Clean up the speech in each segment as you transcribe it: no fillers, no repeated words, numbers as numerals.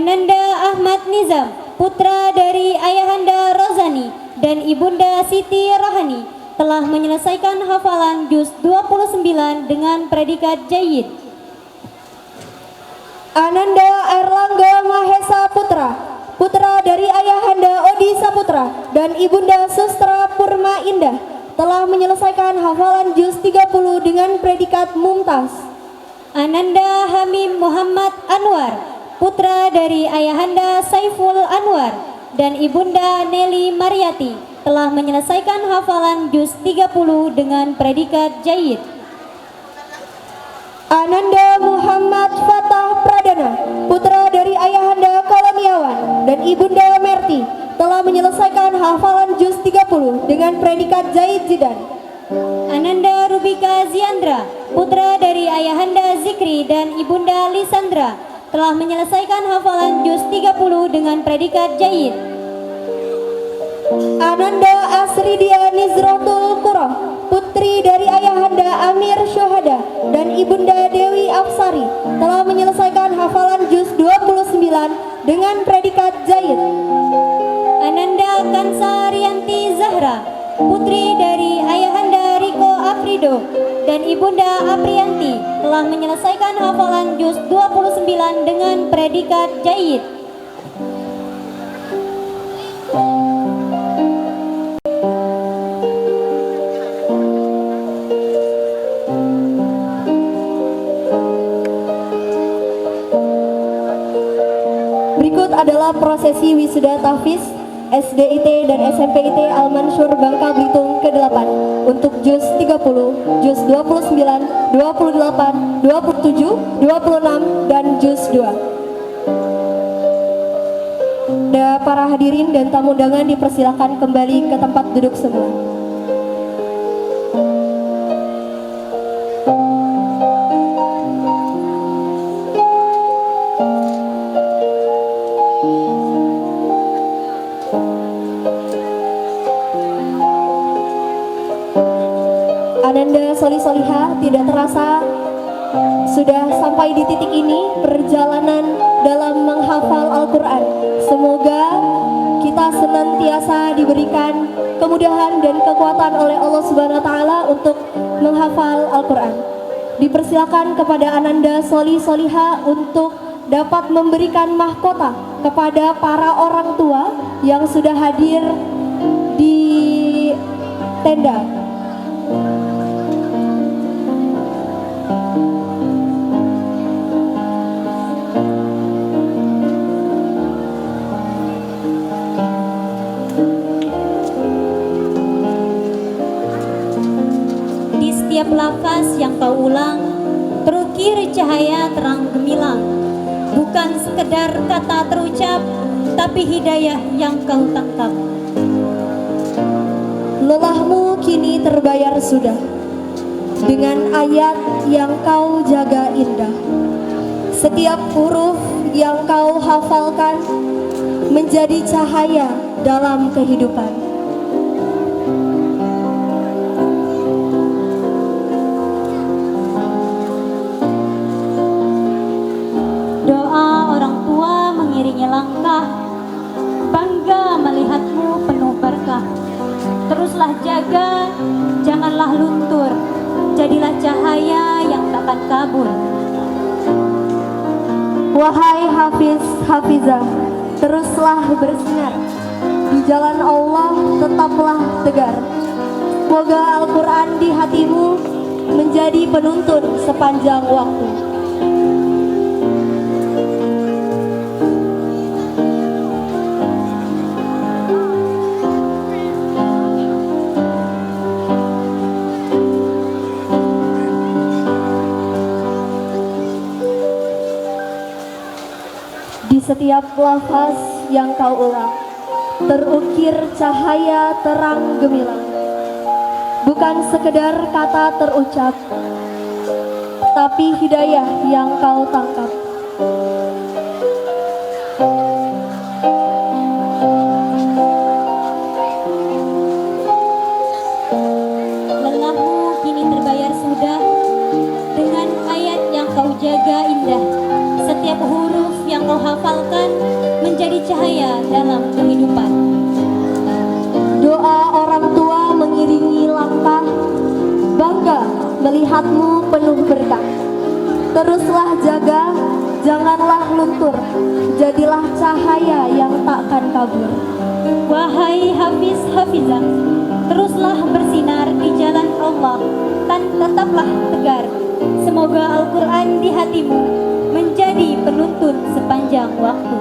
Ananda Ahmad Nizam, putra dari Ayahanda Rozani dan Ibunda Siti Rohani, telah menyelesaikan hafalan juz 29 dengan predikat jayyid. Ananda Erlangga Mahesa Putra, putra dari Ayahanda Odi Saputra dan Ibunda Sustra Purma Indah, telah menyelesaikan hafalan juz 30 dengan predikat mumtaz. Ananda Hamim Muhammad Anwar, putra dari Ayahanda Saiful Anwar dan Ibunda Nelly Mariati, telah menyelesaikan hafalan juz 30 dengan predikat jayyid. Ananda Muhammad Fatah Pradana, putra dari Ayahanda Koloniawan dan Ibunda Merti, telah menyelesaikan hafalan juz 30 dengan predikat jayyid jidan. Ananda Rubika Ziandra, putra dari Ayahanda Zikri dan Ibunda Lisandra, telah menyelesaikan hafalan juz 30 dengan predikat jayyid. Ananda Asridia Nizratul Qura, putri dari Ayahanda Amir Syuhada dan Ibunda Dewi Afsari, telah menyelesaikan hafalan juz 29 dengan predikat jayyid. Ananda Kansa Rianti Zahra, putri dari Ayahanda Riko Afrido dan Ibunda Aprianti, telah menyelesaikan hafalan juz 29 dengan predikat jayyid. Berikut adalah prosesi wisuda tahfiz SDIT dan SMPIT Al-Mansur Bangka Belitung ke-8 untuk juz 30, juz 29, 28, 27, 26, dan juz 2. Para hadirin dan tamu undangan dipersilakan kembali ke tempat duduk semula. Ananda Soli Soliha, tidak terasa sudah sampai di titik ini perjalanan dalam menghafal Al-Quran. Semoga kita senantiasa diberikan kemudahan dan kekuatan oleh Allah Subhanahu wa Ta'ala untuk menghafal Al-Quran. Dipersilakan kepada Ananda Soli Soliha untuk dapat memberikan mahkota kepada para orang tua yang sudah hadir di tenda. Setiap lafaz yang kau ulang terukir cahaya terang gemilang, bukan sekedar kata terucap, tapi hidayah yang kau tangkap. Lelahmu kini terbayar sudah dengan ayat yang kau jaga indah. Setiap huruf yang kau hafalkan menjadi cahaya dalam kehidupan. Langkah bangga melihatmu penuh berkah. Teruslah jaga, janganlah luntur, jadilah cahaya yang takkan kabur. Wahai Hafiz Hafizah, teruslah bersinar di jalan Allah, tetaplah tegar. Semoga Al-Quran di hatimu menjadi penuntun sepanjang waktu. Di setiap lafaz yang kau ulang terukir cahaya terang gemilang, bukan sekedar kata terucap, tapi hidayah yang kau tangkap. Lelahmu kini terbayar sudah dengan ayat yang kau jaga indah. Setiap huruf yang kau hafalkan cahaya dalam kehidupan. Doa orang tua mengiringi langkah, bangga melihatmu penuh berkah. Teruslah jaga, janganlah luntur, jadilah cahaya yang takkan kabur. Wahai Hafiz Hafizah, teruslah bersinar di jalan Allah dan tetaplah tegar. Semoga Al-Quran di hatimu menjadi penuntun sepanjang waktu.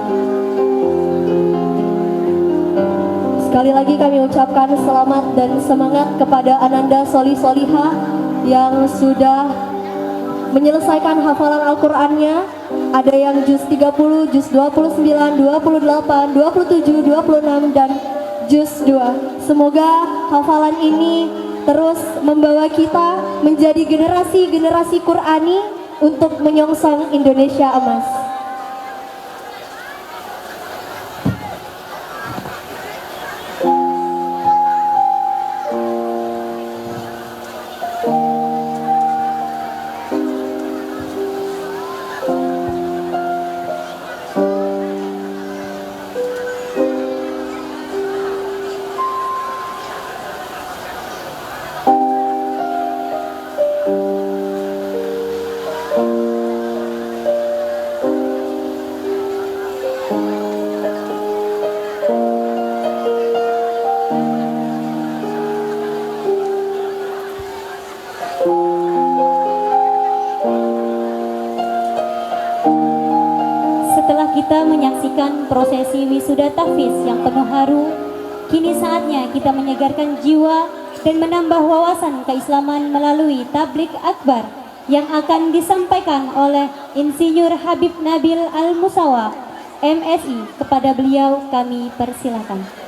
Sekali lagi kami ucapkan selamat dan semangat kepada Ananda Soli Soliha yang sudah menyelesaikan hafalan Al-Qur'annya. Ada yang juz 30, juz 29, 28, 27, 26 dan juz 2. Semoga hafalan ini terus membawa kita menjadi generasi-generasi Qur'ani untuk menyongsong Indonesia emas. Setelah kita menyaksikan prosesi wisuda tahfiz yang penuh haru, kini saatnya kita menyegarkan jiwa dan menambah wawasan keislaman melalui tablik akbar yang akan disampaikan oleh Insinyur Habib Nabil Al-Musawa, MSI. Kepada beliau kami persilakan.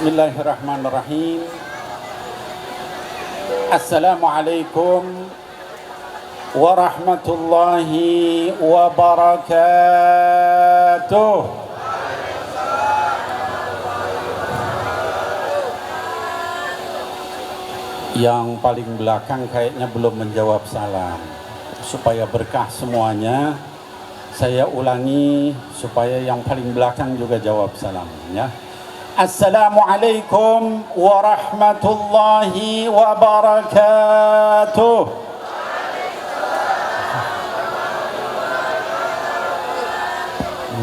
Bismillahirrahmanirrahim. Assalamualaikum warahmatullahi wabarakatuh. Yang paling belakang kayaknya belum menjawab salam. Supaya berkah semuanya, saya ulangi supaya yang paling belakang juga jawab salamnya. Assalamualaikum warahmatullahi wabarakatuh.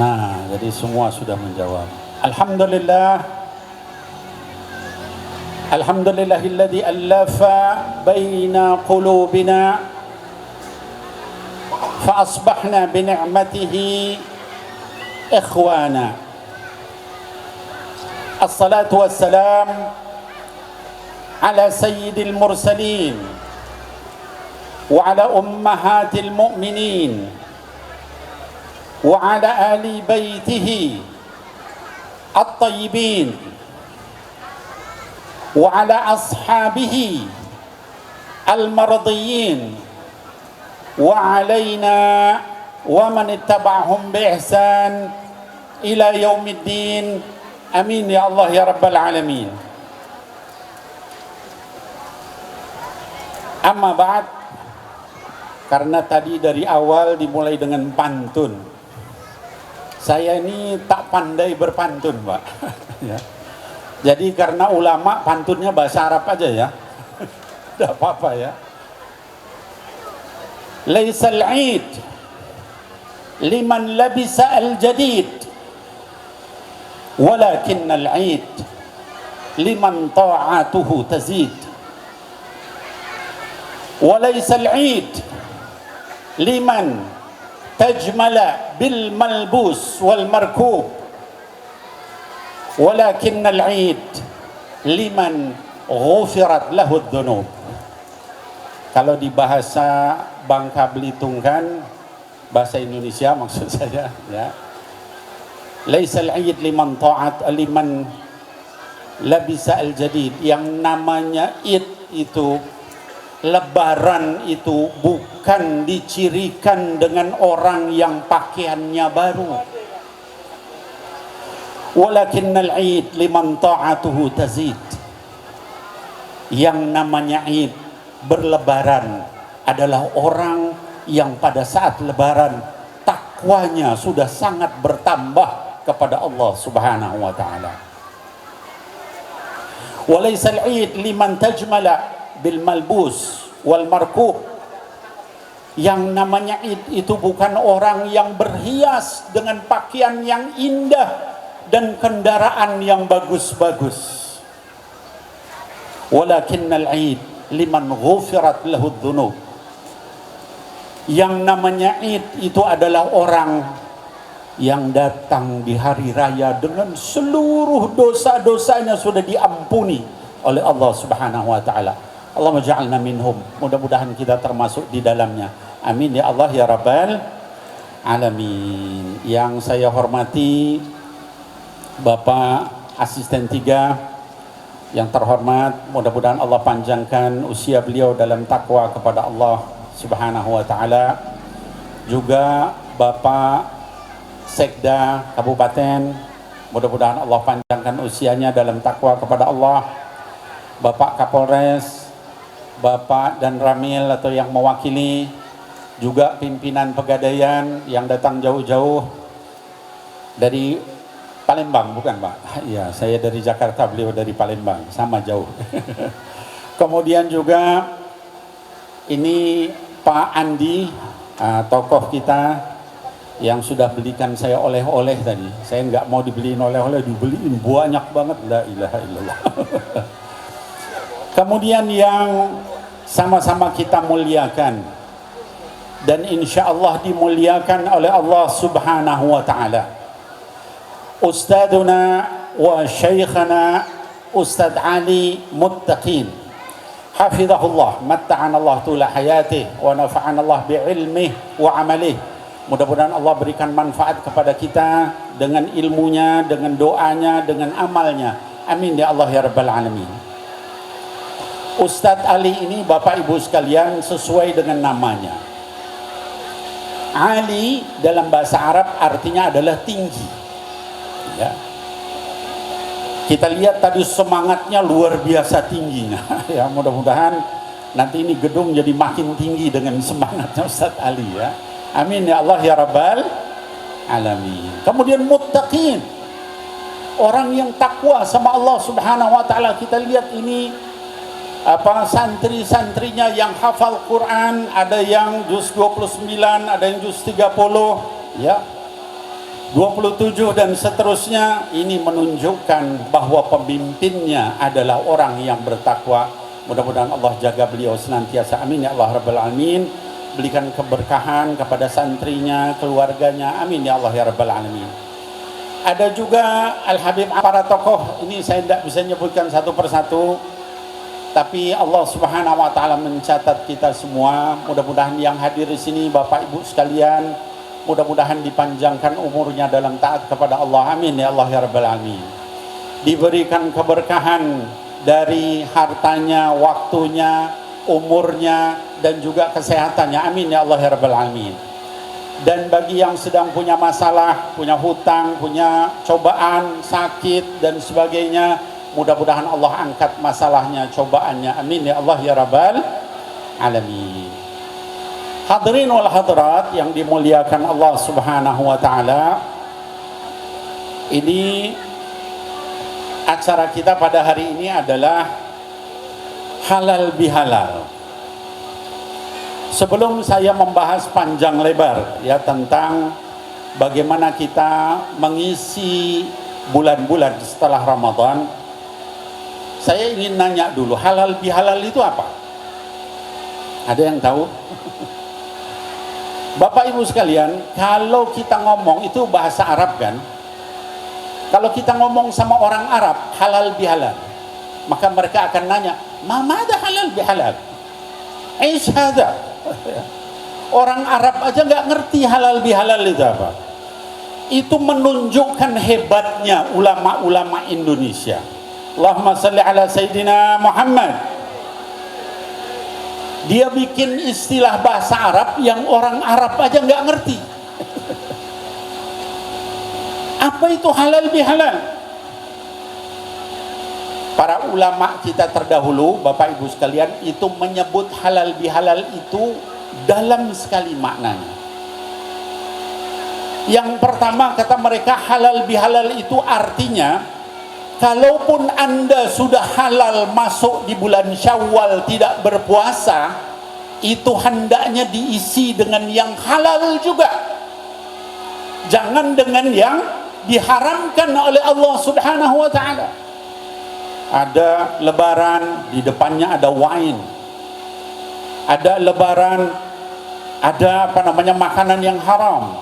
Nah, jadi semua sudah menjawab. Alhamdulillah. Alhamdulillahilladzi allafa baina qulubina fa asbahna bi ni'matihi ikhwana. الصلاة والسلام على سيد المرسلين وعلى أمهات المؤمنين وعلى آل بيته الطيبين وعلى أصحابه المرضيين وعلينا ومن اتبعهم بإحسان إلى يوم الدين. Amin ya Allah ya Rabbal Alamin. Amma ba'd, karena tadi dari awal dimulai dengan pantun. Saya ini tak pandai berpantun, Pak. Ya. Jadi karena ulama pantunnya bahasa Arab aja ya. Tidak apa-apa ya. Laisal 'id liman labisa al-jadid, walakinnal 'id liman ta'atuhu tazid. Walaysal 'id liman tajmala bil malbus wal markub, walakinnal 'id liman ghufirat lahu dzunub. Kalau di bahasa Bangka Belitung kan, bahasa Indonesia maksud saya ya, Laisal Eid liman ta'at liman labisa al-jadid. Yang namanya Id itu, Lebaran itu bukan dicirikan dengan orang yang pakaiannya baru. Walakinnal Eid liman ta'atuhu tazid. Yang namanya Id, berlebaran, adalah orang yang pada saat lebaran takwanya sudah sangat bertambah kepada Allah Subhanahu wa taala. Walaisal Eid liman tajmala bil malbus wal markuh. Yang namanya Id itu bukan orang yang berhias dengan pakaian yang indah dan kendaraan yang bagus-bagus. Walakinnal Eid liman ghufirat lahu dzunub. Yang namanya Id itu adalah orang yang datang di hari raya dengan seluruh dosa-dosanya sudah diampuni oleh Allah Subhanahu wa taala. Allahumma ja'alna minhum. Mudah-mudahan kita termasuk di dalamnya. Amin ya Allah ya Rabbal alamin. Yang saya hormati Bapak Asisten 3 yang terhormat, mudah-mudahan Allah panjangkan usia beliau dalam takwa kepada Allah Subhanahu wa taala. Juga Bapak Sekda Kabupaten, mudah-mudahan Allah panjangkan usianya dalam takwa kepada Allah. Bapak Kapolres, Bapak dan Ramil atau yang mewakili, juga pimpinan Pegadaian yang datang jauh-jauh dari Palembang, bukan Pak? Iya, saya dari Jakarta, beliau dari Palembang, sama jauh. Kemudian juga ini Pak Andi, tokoh kita yang sudah belikan saya oleh-oleh tadi. Saya nggak mau dibeliin oleh-oleh, dibeliin banyak banget. La ilaha illallah. Kemudian yang sama-sama kita muliakan dan insya Allah dimuliakan oleh Allah Subhanahu wa ta'ala, Ustaduna wa Syekhana Ustadz Ali Muttaqin, hafizahullah, matta'an Allah tula hayatih wa nafa'an Allah bi'ilmih wa amalih. Mudah-mudahan Allah berikan manfaat kepada kita dengan ilmunya, dengan doanya, dengan amalnya. Amin ya Allah ya Rabbal alamin. Ustadz Ali ini Bapak Ibu sekalian sesuai dengan namanya. Ali dalam bahasa Arab artinya adalah tinggi. Ya. Kita lihat tadi semangatnya luar biasa tingginya. Ya, mudah-mudahan nanti ini gedung jadi makin tinggi dengan semangatnya Ustadz Ali ya. Amin ya Allah ya Rabbal alamin. Kemudian muttaqin, orang yang takwa sama Allah Subhanahu wa taala. Kita lihat ini santri-santrinya yang hafal Quran, ada yang juz 29, ada yang juz 30 ya, 27 dan seterusnya. Ini menunjukkan bahwa pemimpinnya adalah orang yang bertakwa. Mudah-mudahan Allah jaga beliau senantiasa. Amin ya Allah Rabbal alamin. Berikan keberkahan kepada santrinya, keluarganya. Amin ya Allah ya Rabbal alamin. Ada juga Al-Habib, para tokoh ini saya tidak bisa menyebutkan satu persatu, tapi Allah Subhanahu wa taala mencatat kita semua. Mudah-mudahan yang hadir di sini Bapak Ibu sekalian, mudah-mudahan dipanjangkan umurnya dalam taat kepada Allah. Amin ya Allah ya Rabbal alamin. Diberikan keberkahan dari hartanya, waktunya, umurnya dan juga kesehatannya. Amin ya Allah ya Rabbal alamin. Dan bagi yang sedang punya masalah, punya hutang, punya cobaan, sakit dan sebagainya, mudah-mudahan Allah angkat masalahnya, cobaannya. Amin ya Allah ya Rabbal alamin. Hadirin wal hadirat yang dimuliakan Allah Subhanahu wa taala, ini acara kita pada hari ini adalah halal bihalal. Sebelum saya membahas panjang lebar ya tentang bagaimana kita mengisi bulan-bulan setelah Ramadan, saya ingin nanya dulu, halal bihalal itu apa? Ada yang tahu? Bapak Ibu sekalian, kalau kita ngomong itu bahasa Arab kan? Kalau kita ngomong sama orang Arab halal bihalal, maka mereka akan nanya, "Ma ada halal bihalal?" Aish hada. Orang Arab aja nggak ngerti halal bihalal itu apa. Itu menunjukkan hebatnya ulama-ulama Indonesia. Allahumma salli ala Sayyidina Muhammad. Dia bikin istilah bahasa Arab yang orang Arab aja nggak ngerti. Apa itu halal bihalal? Para ulama kita terdahulu, Bapak Ibu sekalian, itu menyebut halal bihalal itu dalam sekali maknanya. Yang pertama, kata mereka, halal bihalal itu artinya, kalaupun Anda sudah halal masuk di bulan Syawal tidak berpuasa, itu hendaknya diisi dengan yang halal juga. Jangan dengan yang diharamkan oleh Allah Subhanahu wa taala. Ada lebaran, di depannya ada wine. Ada lebaran, ada makanan yang haram.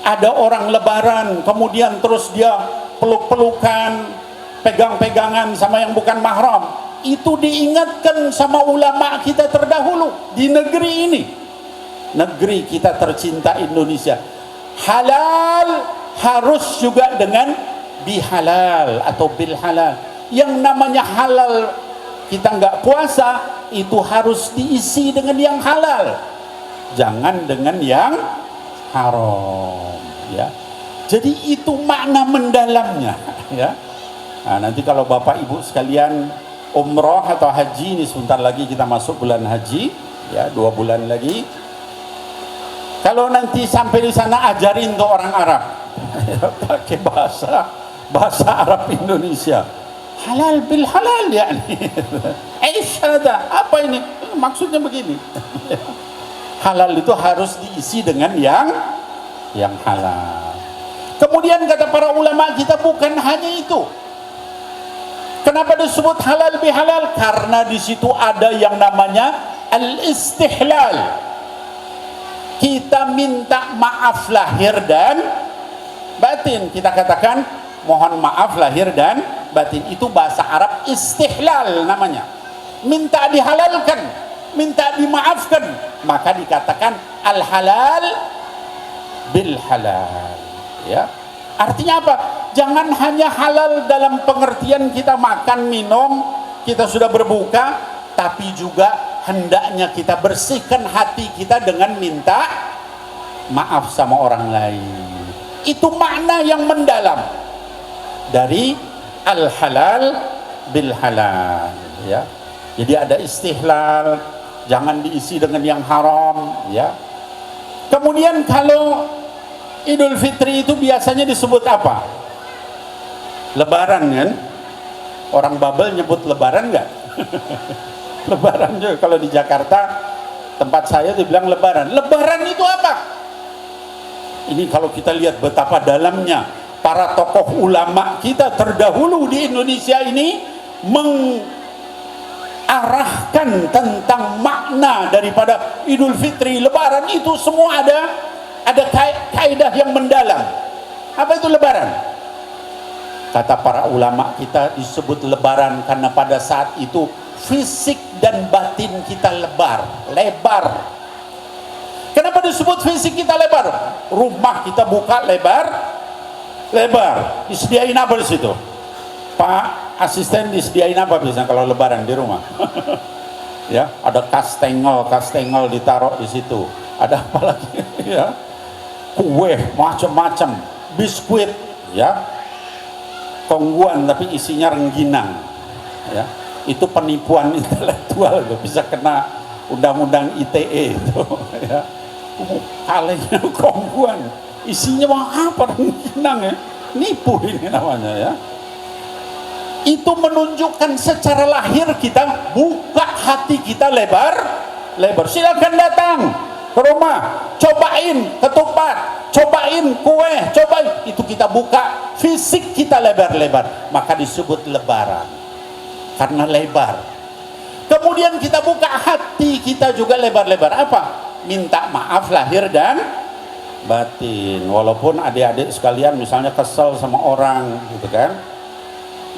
Ada orang lebaran, kemudian terus dia peluk-pelukan, pegang-pegangan sama yang bukan mahram. Itu diingatkan sama ulama kita terdahulu di negeri ini. Negeri kita tercinta Indonesia. Halal harus juga dengan bihalal atau bil halal. Yang namanya halal, kita nggak puasa, itu harus diisi dengan yang halal, jangan dengan yang haram, ya. Jadi itu makna mendalamnya, ya. Nah, nanti kalau Bapak Ibu sekalian umroh atau haji, ini sebentar lagi kita masuk bulan haji, ya, 2 bulan lagi. Kalau nanti sampai di sana, ajarin tuh orang Arab pakai bahasa Arab Indonesia. Halal bil halal, ya. Aisyada, apa ini? Maksudnya begini. Halal itu harus diisi dengan yang halal. Kemudian kata para ulama kita, bukan hanya itu. Kenapa disebut halal bihalal? Karena di situ ada yang namanya al-istihlal. Kita minta maaf lahir dan batin. Kita katakan mohon maaf lahir dan batin. Itu bahasa Arab istihlal namanya. Minta dihalalkan, minta dimaafkan, maka dikatakan al-halal bil halal, ya. Artinya apa? Jangan hanya halal dalam pengertian kita makan, minum, kita sudah berbuka, tapi juga hendaknya kita bersihkan hati kita dengan minta maaf sama orang lain. Itu makna yang mendalam dari al-halal bil halal, ya. Jadi ada istihlal, jangan diisi dengan yang haram, ya. Kemudian kalau Idul Fitri itu biasanya disebut apa? Lebaran, kan? Orang Babel nyebut lebaran nggak? Lebaran juga. Kalau di Jakarta tempat saya dibilang lebaran. Lebaran itu apa? Ini kalau kita lihat betapa dalamnya para tokoh ulama kita terdahulu di Indonesia ini mengarahkan tentang makna daripada Idul Fitri, Lebaran, itu semua ada kaidah yang mendalam. Apa itu lebaran? Kata para ulama kita, disebut lebaran karena pada saat itu fisik dan batin kita lebar. Kenapa disebut fisik kita lebar? Rumah kita buka lebar. Disediain apa di situ? Pak asisten, disediain apa biasanya kalau lebaran di rumah? Ya, ada kastengel ditaruh di situ. Ada apa lagi? Ya, kue macam-macam, biskuit, ya, kongguan tapi isinya rengginang, ya. Itu penipuan intelektual, bisa kena undang-undang ITE itu, ya. Kalengnya kongguan, isinya apa? Rengginang, ya. Nipu ini namanya, ya. Itu menunjukkan secara lahir kita buka hati kita lebar. Silakan datang ke rumah, cobain ketupat, cobain kue, itu kita buka fisik kita lebar, maka disebut lebaran karena lebar. Kemudian kita buka hati kita juga lebar. Apa? Minta maaf lahir dan batin. Walaupun adik-adik sekalian misalnya kesel sama orang gitu kan,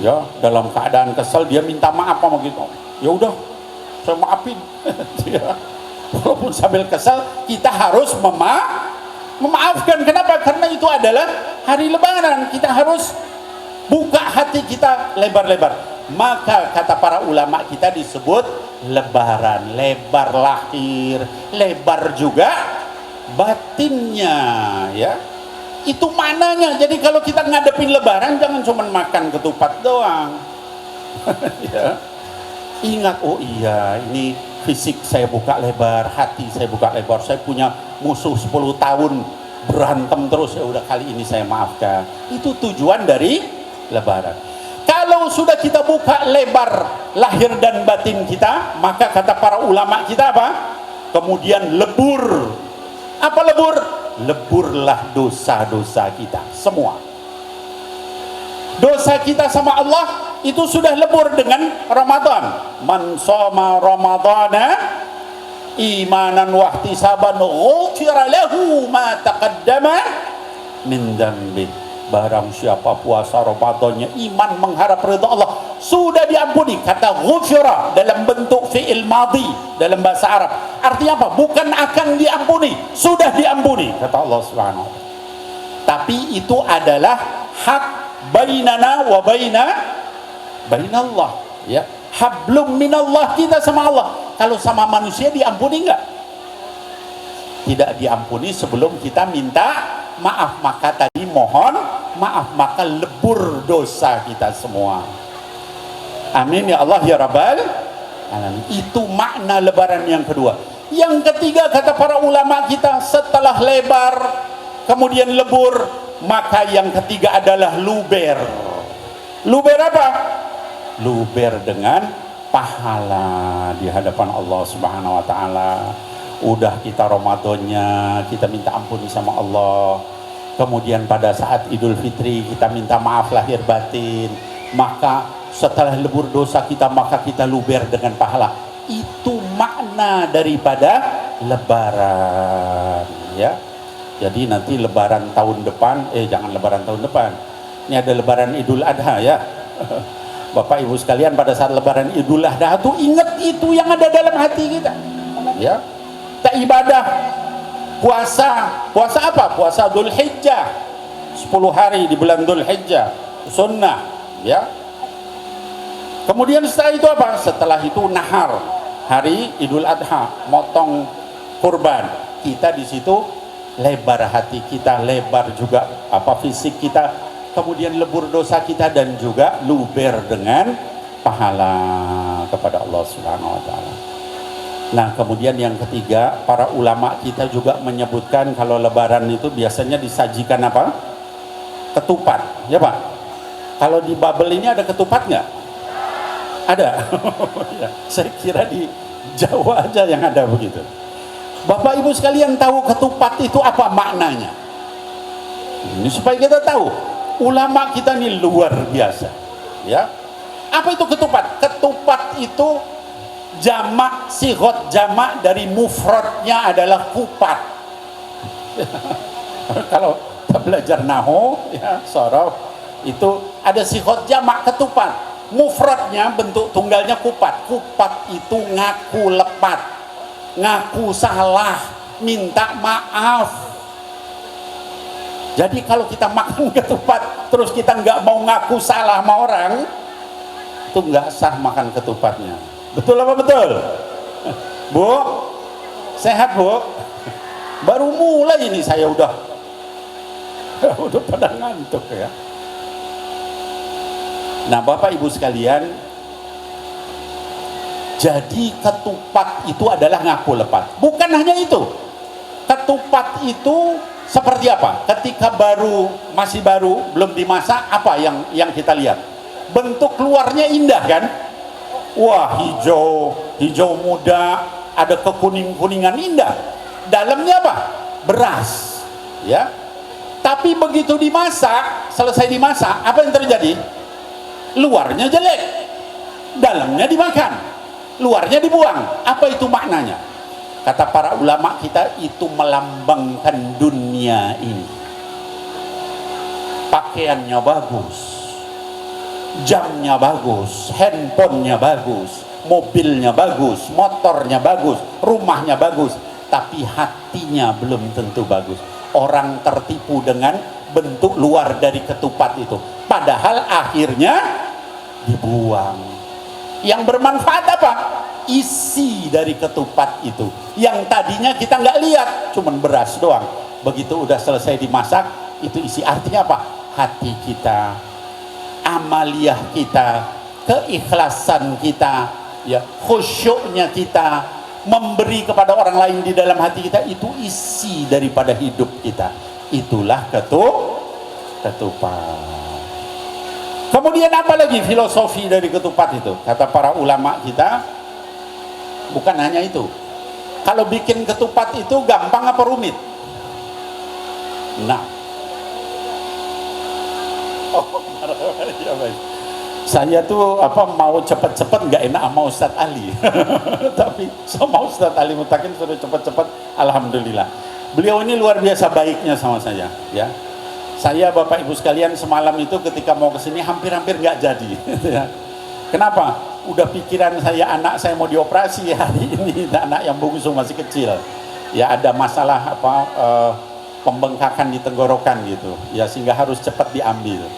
ya, dalam keadaan kesel dia minta maaf sama gitu, ya udah saya maafin. Ya. Walaupun sambil kesal, kita harus memaafkan. Kenapa? Karena itu adalah hari lebaran, kita harus buka hati kita lebar-lebar. Maka kata para ulama kita disebut lebaran, lebar lahir, lebar juga batinnya, ya. Itu maknanya. Jadi kalau kita ngadepin lebaran jangan cuma makan ketupat doang. Ya. Ingat, oh iya, ini fisik saya buka lebar, hati saya buka lebar. Saya punya musuh 10 tahun berantem terus, ya udah kali ini saya maafkan. Itu tujuan dari lebaran. Kalau sudah kita buka lebar lahir dan batin kita, maka kata para ulama kita apa? Kemudian lebur. Apa lebur? Leburlah dosa-dosa kita semua. Dosa kita sama Allah itu sudah lebur dengan Ramadan. Man shoma ramadana imanan wa ihtisaban ghufira lahu ma taqaddama min dambi. Barang siapa puasa Ramadannya iman mengharap ridha Allah, sudah diampuni. Kata ghufira dalam bentuk fi'il madhi dalam bahasa Arab. Artinya apa? Bukan akan diampuni, sudah diampuni kata Allah Subhanahu wa taala. Tapi itu adalah hak bainana wa bainallah, ya. Hablum minallah, kita sama Allah. Kalau sama manusia diampuni enggak? Tidak diampuni sebelum kita minta maaf. Maka tadi mohon maaf, maka lebur dosa kita semua. Amin ya Allah ya Rabbal alamin. Itu makna lebaran yang kedua. Yang ketiga kata para ulama kita, setelah lebar kemudian lebur, maka yang ketiga adalah luber. Luber apa? Luber dengan pahala di hadapan Allah Subhanahu wa taala. Udah kita Ramadannya kita minta ampuni sama Allah. Kemudian pada saat Idul Fitri kita minta maaf lahir batin. Maka setelah lebur dosa kita, maka kita luber dengan pahala. Itu makna daripada lebaran, ya. Jadi nanti lebaran tahun depan, jangan lebaran tahun depan. Ini ada lebaran Idul Adha, ya. Bapak Ibu sekalian, pada saat lebaran Idul Adha itu ingat itu yang ada dalam hati kita, ya. Tak ibadah puasa apa? Puasa Dzul Hijjah, 10 hari di bulan Dzul Hijjah, sunnah, ya. Kemudian setelah itu apa? Setelah itu nahar, hari Idul Adha, motong kurban. Kita di situ lebar hati kita, lebar juga apa fisik kita. Kemudian lebur dosa kita dan juga luber dengan pahala kepada Allah Subhanahu wa taala. Nah, kemudian yang ketiga, para ulama kita juga menyebutkan kalau lebaran itu biasanya disajikan apa? Ketupat, ya Pak. Kalau di Babel ini ada ketupat nggak? Ada. Ya, saya kira di Jawa aja yang ada begitu. Bapak Ibu sekalian tahu ketupat itu apa maknanya? Ini supaya kita tahu. Ulama kita ini luar biasa, ya. Apa itu ketupat? Ketupat itu jamak, sighot jamak dari mufradnya adalah kupat. Kalau kita belajar nahu, ya, sorof, itu ada sighot jamak ketupat. Mufradnya bentuk tunggalnya kupat. Kupat itu ngaku lepat, ngaku salah, minta maaf. Jadi kalau kita makan ketupat terus kita nggak mau ngaku salah sama orang, itu nggak sah makan ketupatnya. Betul apa betul? Bu, sehat Bu? Baru mulai ini saya udah pada ngantuk, ya. Nah Bapak Ibu sekalian, jadi ketupat itu adalah ngaku lepat. Bukan hanya itu, ketupat itu seperti apa? Ketika masih baru, belum dimasak, apa yang kita lihat? Bentuk luarnya indah kan? Wah, hijau muda, ada kekuning-kuningan indah. Dalamnya apa? Beras, ya. Tapi begitu dimasak, selesai dimasak, apa yang terjadi? Luarnya jelek, dalamnya dimakan, luarnya dibuang. Apa itu maknanya? Kata para ulama kita, itu melambangkan dunia ini. Pakaiannya bagus, jamnya bagus, handphonenya bagus, mobilnya bagus, motornya bagus, rumahnya bagus, tapi hatinya belum tentu bagus. orang tertipu dengan bentuk luar dari ketupat itu, padahal akhirnya dibuang. Yang bermanfaat apa? Isi dari ketupat itu, yang tadinya kita nggak lihat, cuman beras doang. Begitu udah selesai dimasak, itu isi. Artinya apa? Hati kita, amaliyah kita, keikhlasan kita, ya, khusyuknya kita, memberi kepada orang lain di dalam hati kita, itu isi daripada hidup kita. Itulah ketupat. Kemudian apa lagi filosofi dari ketupat itu? Kata para ulama kita, bukan hanya itu. Kalau bikin ketupat itu gampang apa rumit? Nah, saya tuh mau cepet-cepet nggak enak sama Ustadz Ali. Tapi sama Ustadz Ali Mutakin sudah cepet-cepet, alhamdulillah. Beliau ini luar biasa baiknya sama saya, ya. Saya Bapak Ibu sekalian semalam itu ketika mau kesini hampir-hampir nggak jadi. Kenapa? Udah pikiran saya, anak saya mau dioperasi hari ini, anak yang bungsu masih kecil. Ya ada masalah pembengkakan di tenggorokan gitu. Ya sehingga harus cepat diambil.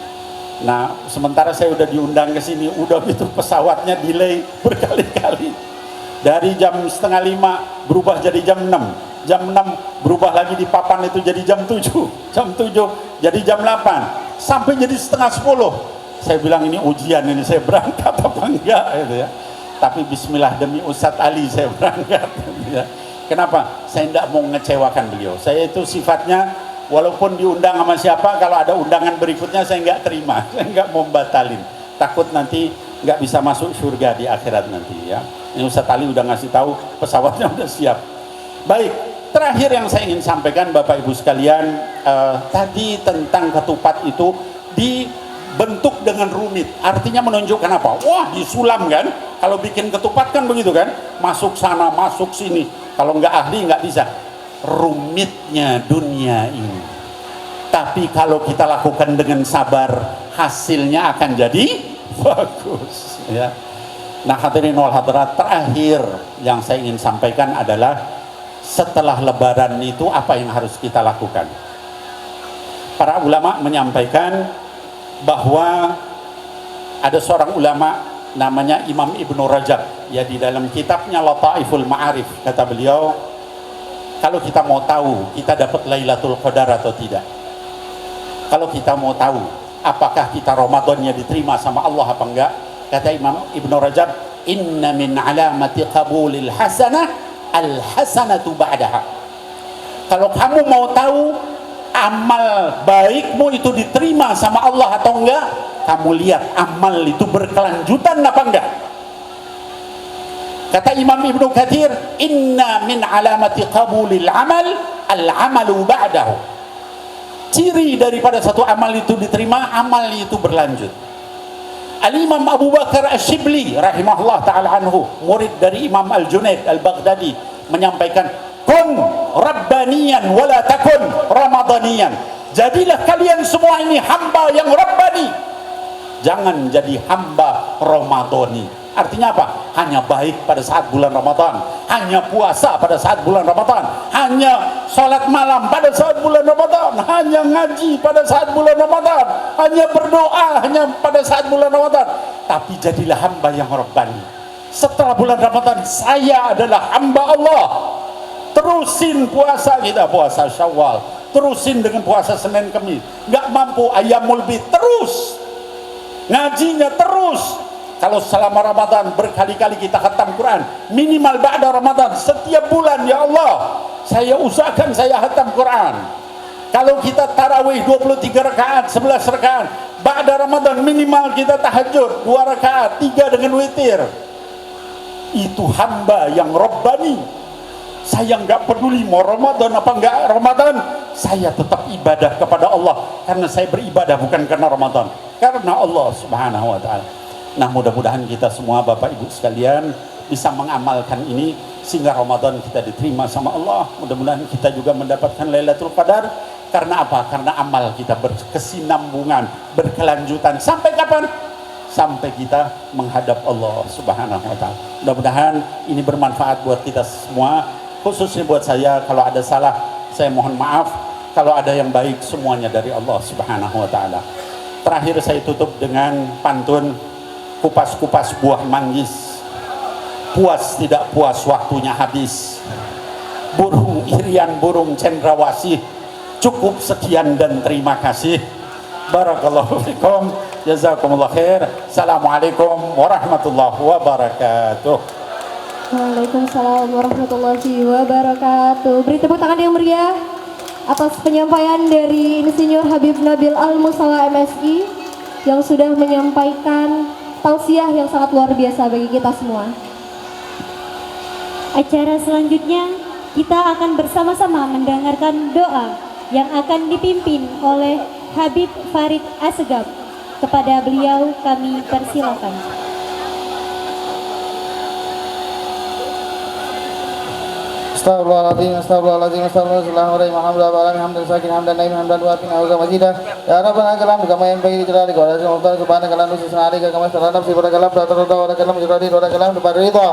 Nah sementara saya udah diundang ke sini, udah itu pesawatnya delay berkali-kali. Dari jam 4:30 berubah jadi jam 6. Jam 6 berubah lagi di papan itu jadi jam 7. Jam 7 jadi jam 8. Sampai jadi 9:30. Saya bilang ini ujian, ini saya berangkat apa enggak gitu ya. Tapi bismillah demi Ustadz Ali saya berangkat gitu ya. Kenapa? Saya tidak mau mengecewakan beliau. Saya itu sifatnya walaupun diundang sama siapa, kalau ada undangan berikutnya saya nggak terima. Saya nggak mau batalin. Takut nanti nggak bisa masuk surga di akhirat nanti ya. Ini Ustadz Ali udah ngasih tahu pesawatnya udah siap. Baik, terakhir yang saya ingin sampaikan Bapak Ibu sekalian, tadi tentang ketupat itu dibentuk dengan rumit. Artinya menunjukkan apa? Wah, disulam kan? Kalau bikin ketupat kan begitu kan? Masuk sana, masuk sini. Kalau nggak ahli nggak bisa. Rumitnya dunia ini. Tapi kalau kita lakukan dengan sabar, hasilnya akan jadi bagus. Ya. Nah hadirin wal hadirat, terakhir yang saya ingin sampaikan adalah setelah lebaran itu apa yang harus kita lakukan. Para ulama menyampaikan bahwa ada seorang ulama namanya Imam Ibnu Rajab, ya di dalam kitabnya Lataiful Ma'arif kata beliau, kalau kita mau tahu kita dapat Lailatul Qadar atau tidak, kalau kita mau tahu apakah kita Ramadannya diterima sama Allah apa enggak, kata Imam Ibnu Rajab, inna min alamati qabulil hasanah al-hasanatu ba'daha. Kalau kamu mau tahu amal baikmu itu diterima sama Allah atau enggak, kamu lihat amal itu berkelanjutan apa enggak. Kata Imam Ibnu Katsir, inna min alamati qabulil amal al-amalu ba'dahu. Ciri daripada satu amal itu diterima, amal itu berlanjut. Al-Imam Abu Bakar Ash-Shibli rahimahullah ta'ala anhu, murid dari Imam Al-Junaid Al-Baghdadi, menyampaikan, kun rabbaniyan wala takun ramadaniyan. Jadilah kalian semua ini hamba yang rabbani, jangan jadi hamba ramadani. Artinya apa? Hanya baik pada saat bulan Ramadan, hanya puasa pada saat bulan Ramadan, hanya sholat malam pada saat bulan Ramadan, hanya ngaji pada saat bulan Ramadan, hanya berdoa hanya pada saat bulan Ramadan. Tapi jadilah hamba yang rabbani. Setelah bulan Ramadan, saya adalah hamba Allah. Terusin puasa kita, puasa Syawal, terusin dengan puasa Senin Kamis. Nggak mampu Ayyamul Bid, terus ngajinya terus. Kalau selama Ramadan berkali-kali kita khatam Quran, minimal ba'da Ramadan setiap bulan, ya Allah saya usahakan saya khatam Quran. Kalau kita tarawih 23 rakaat, 11 rakaat, ba'da Ramadan minimal kita tahajud 2 rakaat, 3 dengan witir. Itu hamba yang rabbani. Saya nggak peduli mau Ramadan apa enggak Ramadan, saya tetap ibadah kepada Allah, karena saya beribadah bukan karena Ramadan, karena Allah Subhanahu wa ta'ala. Nah mudah-mudahan kita semua Bapak Ibu sekalian bisa mengamalkan ini sehingga Ramadan kita diterima sama Allah. Mudah-mudahan kita juga mendapatkan Lailatul Qadar. Karena apa? Karena amal kita berkesinambungan, berkelanjutan. Sampai kapan? Sampai kita menghadap Allah Subhanahu wa ta'ala. Mudah-mudahan ini bermanfaat buat kita semua, khususnya buat saya. Kalau ada salah saya mohon maaf. kalau ada yang baik semuanya dari Allah Subhanahu wa taala. Terakhir saya tutup dengan pantun kupas-kupas buah manggis. Puas tidak puas waktunya habis. Burung irian burung cendrawasih. Cukup sekian dan terima kasih. Barakallahu fikum. Jazakumullah khair. Assalamualaikum warahmatullahi wabarakatuh. Waalaikumsalam warahmatullahi wabarakatuh. Beri tepuk tangan yang meriah atas penyampaian dari Insinyur Habib Nabil Al-Musawa MSI yang sudah menyampaikan tausiah yang sangat luar biasa bagi kita semua. Acara selanjutnya kita akan bersama-sama mendengarkan doa yang akan dipimpin oleh Habib Farid Assegaf. Kepada beliau kami persilakan. Astagfirullahaladzim, astagfirullahaladzim, astagfirullahaladzim, alhamdulillah, hamdan sakin, hamdan naim, hamdan watin, awga majidah. Ya Rabbana kalam, kama yang bagi jelali, kau rasa mumpar, kebana kalam, nusi senari, kama setelah nafsi, pada kalam, pada roda, pada kalam, jiradi, pada kalam, pada rida.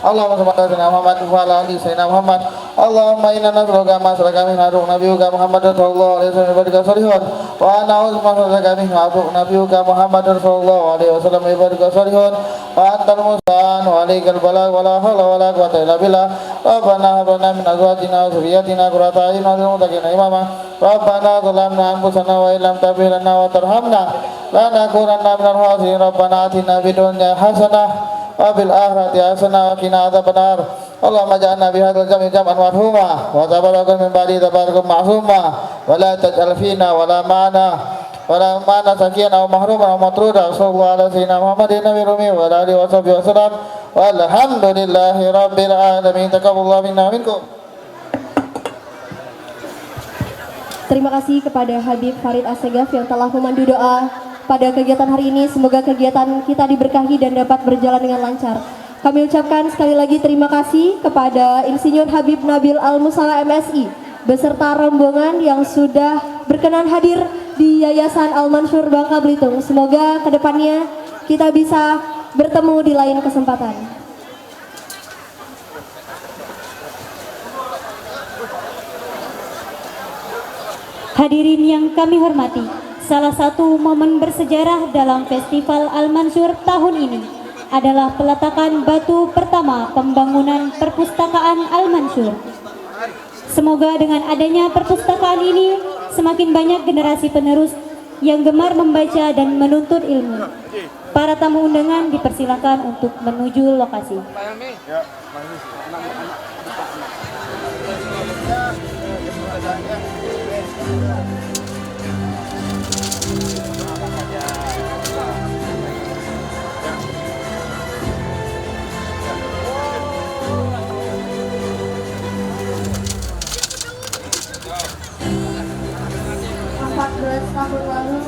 Allahumma salli ala Muhammad, wa ala ali sayyidina Muhammad. Allahumma inna nasruka ma saraka min haruk nabiyuka Muhammad sallallahu alaihi wasallam ibadika salihun. Wa na'udzu bika min haruk nabiyuka Muhammad sallallahu alaihi wasallam ibadika salihun. Wa antal mustaan wa alaikal balagh wa la haula wa la quwwata illa billah. Rabbana hab lana min azwajina wa dhurriyyatina qurrata a'yun waj'alna lil muttaqina imama. Rabbana zalamna anfusana wa illam taghfir lana wa tarhamna lanakunanna minal khasirin. Rabbana atina fid dunya hasanah wa fil akhirati hasanah wa qina adzabannar. Allahumma ja'alna bi hadzal jam'i jam'an marhuma wa tabarakal min ba'di tabarakum ma'suma wa la taj'al fina wa la ma'ana wa la ma'ana sakiyan aw mahruman aw matruda. Sallallahu ala sayyidina Muhammadin nabiyyi rumi wa ala alihi wa sahbihi wa sallam. Walhamdulillahi rabbil alamin. Taqabbalallahu minna minkum. Terima kasih kepada Habib Farid Assegaf yang telah memandu doa pada kegiatan hari ini. Semoga kegiatan kita diberkahi dan dapat berjalan dengan lancar. Kami ucapkan sekali lagi terima kasih kepada Insinyur Habib Nabil Al-Musawa MSI beserta rombongan yang sudah berkenan hadir di Yayasan Al-Mansur Bangka Belitung. Semoga kedepannya kita bisa bertemu di lain kesempatan. Hadirin yang kami hormati, salah satu momen bersejarah dalam Festival Al-Mansur tahun ini adalah peletakan batu pertama pembangunan perpustakaan Al-Mansur. Semoga dengan adanya perpustakaan ini semakin banyak generasi penerus yang gemar membaca dan menuntut ilmu. Para tamu undangan dipersilakan untuk menuju lokasi. Tahun lalu,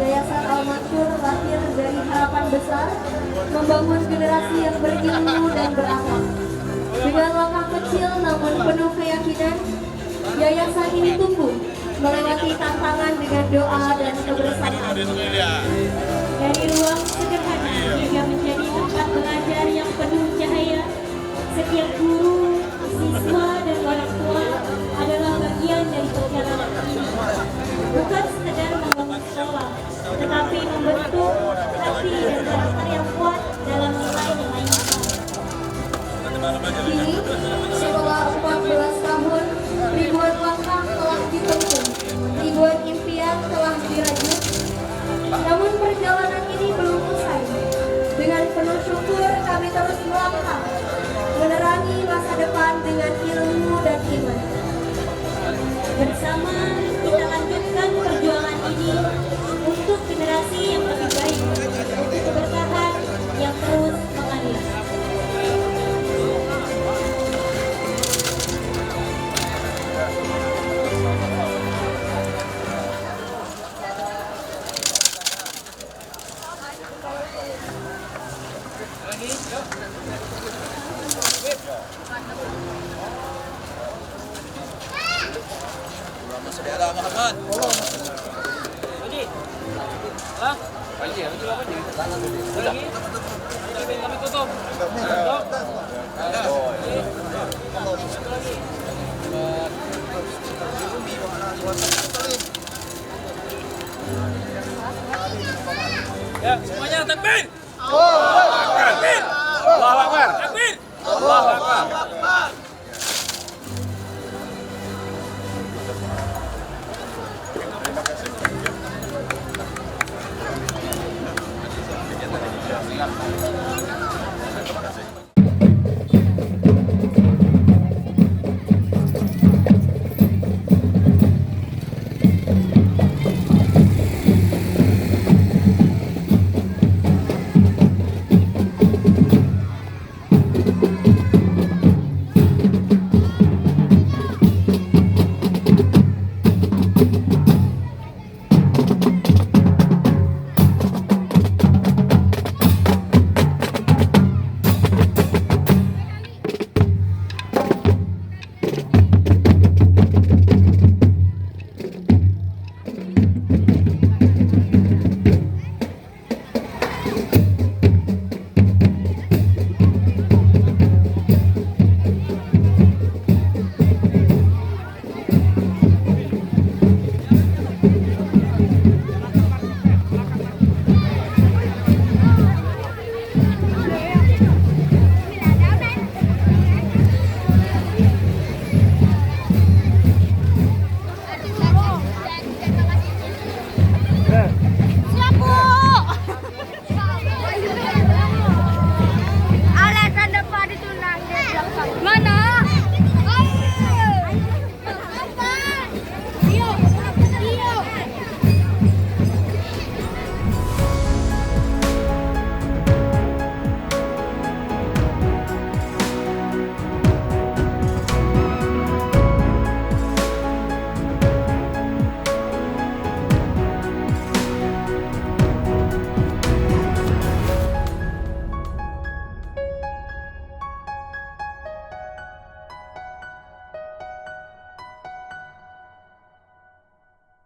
Yayasan Al-Mansur lahir dari harapan besar membangun generasi yang berilmu dan berakhlak. Dengan langkah kecil namun penuh keyakinan, yayasan ini tumbuh melewati tantangan dengan doa dan kebersamaan. Dari ruang sederhana hingga menjadi tempat belajar yang penuh cahaya, setiap guru, siswa, dan orang tua adalah bagian dari perjalanan ini. Bukan sekedar membangun sekolah, tetapi membentuk hati dan karakter yang kuat dalam nilai-nilai Islam. Kini, setelah 14 tahun, ribuan langkah telah ditempuh, ribuan impian telah dirajut. Namun perjalanan ini belum usai. Dengan penuh syukur kami terus melangkah, menerangi masa depan dengan ilmu dan iman. Bersama kita lanjutkan perjuangan ini untuk generasi yang lebih baik, untuk keberkahan yang terus mengalir. Kami tutup. Allahu Akbar.